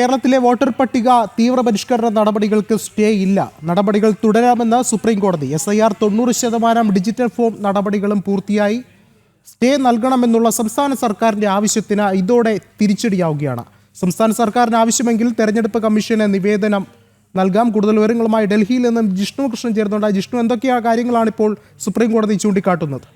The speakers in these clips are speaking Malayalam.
കേരളത്തിലെ വോട്ടർ പട്ടിക തീവ്ര പരിഷ്കരണ നടപടികൾക്ക് സ്റ്റേ ഇല്ല. നടപടികൾ തുടരാമെന്ന് സുപ്രീം കോടതി. SIR 90% ഡിജിറ്റൽ ഫോം നടപടികളും പൂർത്തിയായി. സ്റ്റേ നൽകണമെന്നുള്ള സംസ്ഥാന സർക്കാരിന്റെ ആവശ്യത്തിന് ഇതോടെ തിരിച്ചടിയാവുകയാണ്. സംസ്ഥാന സർക്കാരിന് ആവശ്യമെങ്കിൽ തെരഞ്ഞെടുപ്പ് കമ്മീഷന് നിവേദനം നൽകാം. കൂടുതൽ വിവരങ്ങളുമായി ഡൽഹിയിൽ നിന്നും ജിഷ്ണു കൃഷ്ണൻ ചേർന്നുണ്ട്. ജിഷ്ണു, എന്തൊക്കെയാണ് കാര്യങ്ങളാണ് ഇപ്പോൾ സുപ്രീം കോടതി ചൂണ്ടിക്കാട്ടുന്നത്?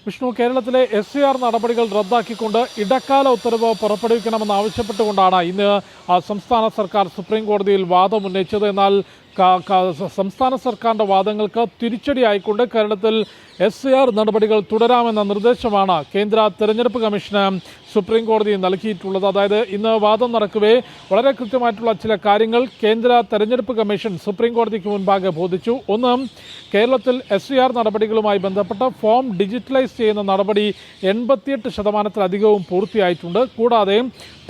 വിഷ്ണു, കേരളത്തിലെ SIR നടപടികൾ റദ്ദാക്കിക്കൊണ്ട് ഇടക്കാല ഉത്തരവ് പുറപ്പെടുവിക്കണമെന്ന് ആവശ്യപ്പെട്ടുകൊണ്ടാണ് ഇന്ന് സംസ്ഥാന സർക്കാർ സുപ്രീം കോടതിയിൽ വാദം ഉന്നയിച്ചത്. എന്നാൽ സംസ്ഥാന സർക്കാരിൻ്റെ വാദങ്ങൾക്ക് തിരിച്ചടിയായിക്കൊണ്ട് കേരളത്തിൽ SIR നടപടികൾ തുടരാമെന്ന നിർദ്ദേശമാണ് കേന്ദ്ര തെരഞ്ഞെടുപ്പ് കമ്മീഷന് സുപ്രീം കോടതി നൽകിയിട്ടുള്ളത്. അതായത് ഇന്ന് വാദം നടക്കവേ വളരെ കൃത്യമായിട്ടുള്ള ചില കാര്യങ്ങൾ കേന്ദ്ര തെരഞ്ഞെടുപ്പ് കമ്മീഷൻ സുപ്രീം കോടതിക്ക് മുൻപാകെ ബോധിച്ചു. ഒന്ന്, കേരളത്തിൽ SIR നടപടികളുമായി ബന്ധപ്പെട്ട ഫോം ഡിജിറ്റലൈസ് ചെയ്യുന്ന നടപടി 88%-ലധികവും പൂർത്തിയായിട്ടുണ്ട്. കൂടാതെ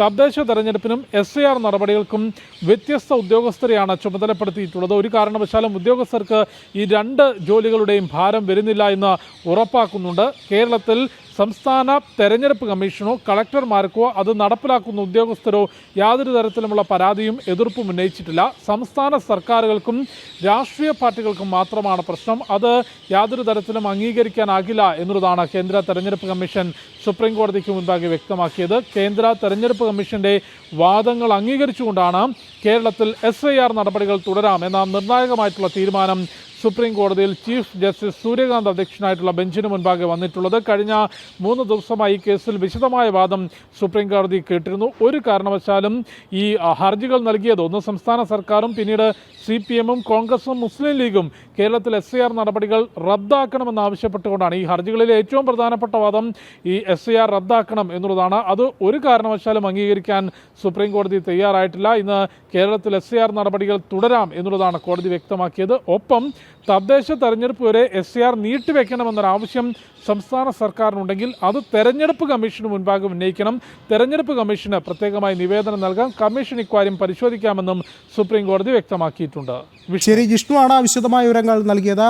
തദ്ദേശ തെരഞ്ഞെടുപ്പിനും SIR നടപടികൾക്കും വ്യത്യസ്ത ഉദ്യോഗസ്ഥരെയാണ് ചുമതലപ്പെടുത്തിയിട്ടുള്ളത്. ഒരു കാരണവശാലും ഉദ്യോഗസ്ഥർക്ക് ഈ രണ്ട് ജോലികളുടെയും ഭാരം വരുന്നില്ല എന്ന് ഉറപ്പാക്കുന്നുണ്ട്. കേരളത്തിൽ സംസ്ഥാന തെരഞ്ഞെടുപ്പ് കമ്മീഷനോ കളക്ടർമാർക്കോ അത് നടപ്പിലാക്കുന്ന ഉദ്യോഗസ്ഥരോ യാതൊരു തരത്തിലുമുള്ള പരാതിയും എതിർപ്പും ഉന്നയിച്ചിട്ടില്ല. സംസ്ഥാന സർക്കാരുകൾക്കും രാഷ്ട്രീയ പാർട്ടികൾക്കും മാത്രമാണ് പ്രശ്നം. അത് യാതൊരു തരത്തിലും അംഗീകരിക്കാനാകില്ല എന്നുള്ളതാണ് കേന്ദ്ര തെരഞ്ഞെടുപ്പ് കമ്മീഷൻ സുപ്രീം കോടതിക്ക് മുൻപാകെ വ്യക്തമാക്കിയത്. കേന്ദ്ര തെരഞ്ഞെടുപ്പ് കമ്മീഷന്റെ വാദങ്ങൾ അംഗീകരിച്ചുകൊണ്ടാണ് കേരളത്തിൽ SIR നടപടികൾ തുടരാം എന്ന നിർണായകമായിട്ടുള്ള തീരുമാനം സുപ്രീം കോടതിയിൽ ചീഫ് ജസ്റ്റിസ് സൂര്യകാന്ത് അധ്യക്ഷനായിട്ടുള്ള ബെഞ്ചിന് മുൻപാകെ വന്നിട്ടുള്ളത്. കഴിഞ്ഞ 3 ദിവസമായി ഈ കേസിൽ വിശദമായ വാദം സുപ്രീം കോടതി കേട്ടിരുന്നു. ഒരു കാരണവശാലും ഈ ഹർജികൾ നൽകിയത് ഒന്ന് സംസ്ഥാന സർക്കാരും പിന്നീട് CPM-ഉം കോൺഗ്രസും മുസ്ലിം ലീഗും കേരളത്തിൽ SIR നടപടികൾ റദ്ദാക്കണമെന്ന് ആവശ്യപ്പെട്ടുകൊണ്ടാണ്. ഈ ഹർജികളിലെ ഏറ്റവും പ്രധാനപ്പെട്ട വാദം ഈ SIR റദ്ദാക്കണം എന്നുള്ളതാണ്. അത് ഒരു കാരണവശാലും അംഗീകരിക്കാൻ സുപ്രീം കോടതി തയ്യാറായിട്ടില്ല. ഇന്ന് കേരളത്തിൽ SIR നടപടികൾ തുടരാം എന്നുള്ളതാണ് കോടതി വ്യക്തമാക്കിയത്. ഒപ്പം തദ്ദേശ തെരഞ്ഞെടുപ്പ് വരെ SIR നീട്ടിവെക്കണമെന്നൊരാവശ്യം സംസ്ഥാന സർക്കാരിനുണ്ടെങ്കിൽ അത് തെരഞ്ഞെടുപ്പ് കമ്മീഷന് മുൻപാകെ ഉന്നയിക്കണം. തെരഞ്ഞെടുപ്പ് കമ്മീഷന് പ്രത്യേകമായി നിവേദനം നൽകാം. കമ്മീഷൻ ഇക്കാര്യം പരിശോധിക്കാമെന്നും സുപ്രീം കോടതി വ്യക്തമാക്കിയിട്ടുണ്ട്. ശരി, ജിഷ്ണു ആണ് വിശദമായ വിവരങ്ങൾ നൽകിയത്.